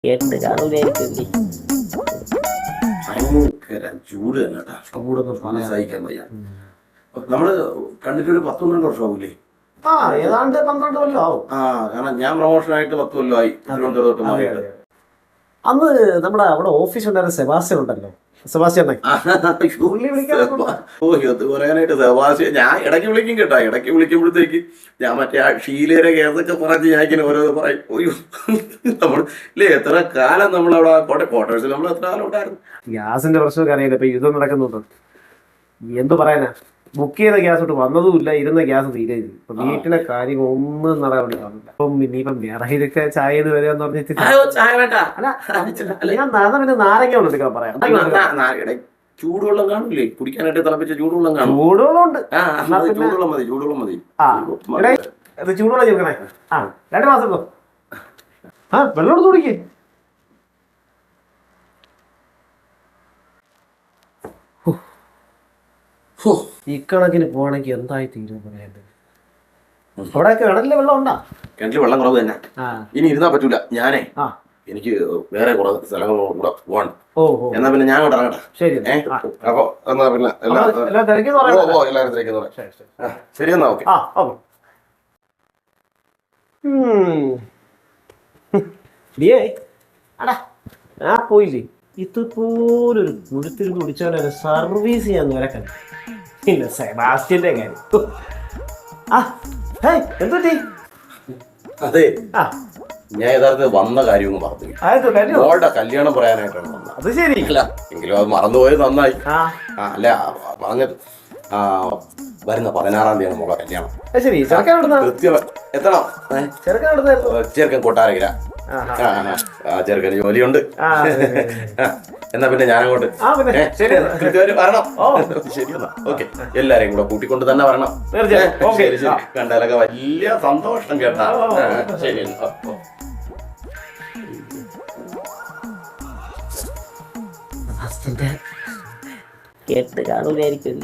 കേട്ട് കാണൂലായിരിക്കും. ഭയങ്കര ചൂട് തന്നെ കേട്ടാ. ചൂടൊന്നും സഹിക്കാൻ വയ്യ. നമ്മള് കണ്ടിട്ട് ഒരു 10-12 വർഷമാവൂലേ? ഏതാണ്ട് 12 കൊല്ലം ആവും. കാരണം ഞാൻ പ്രൊമോഷനായിട്ട് 10 കൊല്ലമായി തിരുവനന്തപുരത്ത് മാറിയിട്ട്. അന്ന് നമ്മുടെ അവിടെ ഓഫീസ് ഉണ്ടായിരുന്ന സെബാസ്റ്റ്യൻ ഉണ്ടല്ലോ, സെബാസ്റ്റ്യൻ ഇത് പറയാനായിട്ട് സെബാസ്റ്റ്യൻ ഞാൻ ഇടയ്ക്ക് വിളിക്കും കേട്ടോ. ഇടയ്ക്ക് വിളിക്കുമ്പോഴത്തേക്ക് ഞാൻ മറ്റേ ആ ഷീലയുടെ കേസൊക്കെ പറഞ്ഞ് ഞാൻ ഇങ്ങനെ ഓരോ പറയും. ഓയ്യോ നമ്മൾ ഇല്ലേ എത്ര കാലം നമ്മളവിടെ ക്വാർട്ടേഴ്സിൽ നമ്മൾ എത്ര കാലം ഉണ്ടായിരുന്നു. ഗ്യാസിന്റെ പ്രശ്നമൊക്കെ അറിയില്ല. ഇപ്പൊ യുദ്ധം നടക്കുന്നുണ്ട്. എന്ത് പറയാനാ, ബുക്ക് ചെയ്ത ഗ്യാസ് തൊട്ട് വന്നതുമില്ല, ഇരുന്ന ഗ്യാസ് തീരെ ചെയ്തു. ഇപ്പൊ വീട്ടിലെ കാര്യം ഒന്നും നടക്കാൻ വേണ്ടി വന്നില്ല. അപ്പം ഇനിയിപ്പം വിറകിലൊക്കെ ചായ വരികയെന്ന് പറഞ്ഞിട്ട് ഞാൻ പിന്നെ നാരങ്ങ കൊണ്ട് എടുക്കാൻ പറയാം. ചൂടുവെള്ളം കാണില്ലേ കുടിക്കാനായിട്ട് തിളപ്പിച്ച ചൂടുവെള്ളം കാണും. ചൂടുവെള്ളം ഉണ്ട്. ചൂടുവെള്ളം മതി, ചൂടുവെള്ളം മതി. ചൂടുവെള്ളം ചേർക്കണേ. 2 മാസം വെള്ളം എടുത്ത് കുടിക്കേ. ഇക്കണക്കിന് പോവാണെങ്കിൽ എന്തായി തീരും പറയാണ്ട്. അവിടെ കിണറ്റിലെ വെള്ളം ഉണ്ടാ? കിണറ്റിൽ വെള്ളം കുറവ് തന്നെ. ഇനി ഇരുന്നാ പറ്റൂല. ഞാനേ എനിക്ക് വേറെ കുറെ സ്ഥലങ്ങൾ കൂടെ പോവാണ്. എന്നാ പിന്നെ ഞാൻ അങ്ങോട്ട് ഇറങ്ങട്ടെ. ശരി. അപ്പൊ എന്നാ പിന്നെ എല്ലാരും തിരക്കുന്നു. ശരി എന്നാ ഓക്കെ. ആ പോയില്ലേ, ഇതുപോലൊരു കുടുത്തിരുന്ന് കുടിച്ചാലൊരു സർവീസ് ചെയ്യാൻ നിരക്കണ്ട. പിന്നെ സെബാസ്റ്റ്യന്റെ കാര്യം എന്തുപറ്റി? അതെ, ഞാൻ യഥാർത്ഥത്തിൽ വന്ന കാര്യമൊന്നും പറഞ്ഞു. മോളുടെ കല്യാണം പറയാനായിട്ടാണ് വന്നത്. അത് ശരി. അല്ല എങ്കിലും അത് മറന്നുപോയത് നന്നായി. അല്ല പറഞ്ഞത് വരുന്ന 16-ാം തീയതി മോളെ കല്യാണം. കൃത്യം എത്തണം. ചെറുക്കൻ കൊട്ടാരക്കര. ചെറുക്കന് ജോലിയുണ്ട്. എന്നാ പിന്നെ ഞാനങ്ങോട്ട് കൃത്യമായിട്ട് വരണം. ശരി എന്നാ ഓക്കെ. എല്ലാരെയും കൂടെ കൂട്ടിക്കൊണ്ട് തന്നെ വരണം. ശരി ശരി. കണ്ടാലൊക്കെ വലിയ സന്തോഷം കേട്ടാ. ശരി. കേട്ട് കാണൂലായിരിക്കും.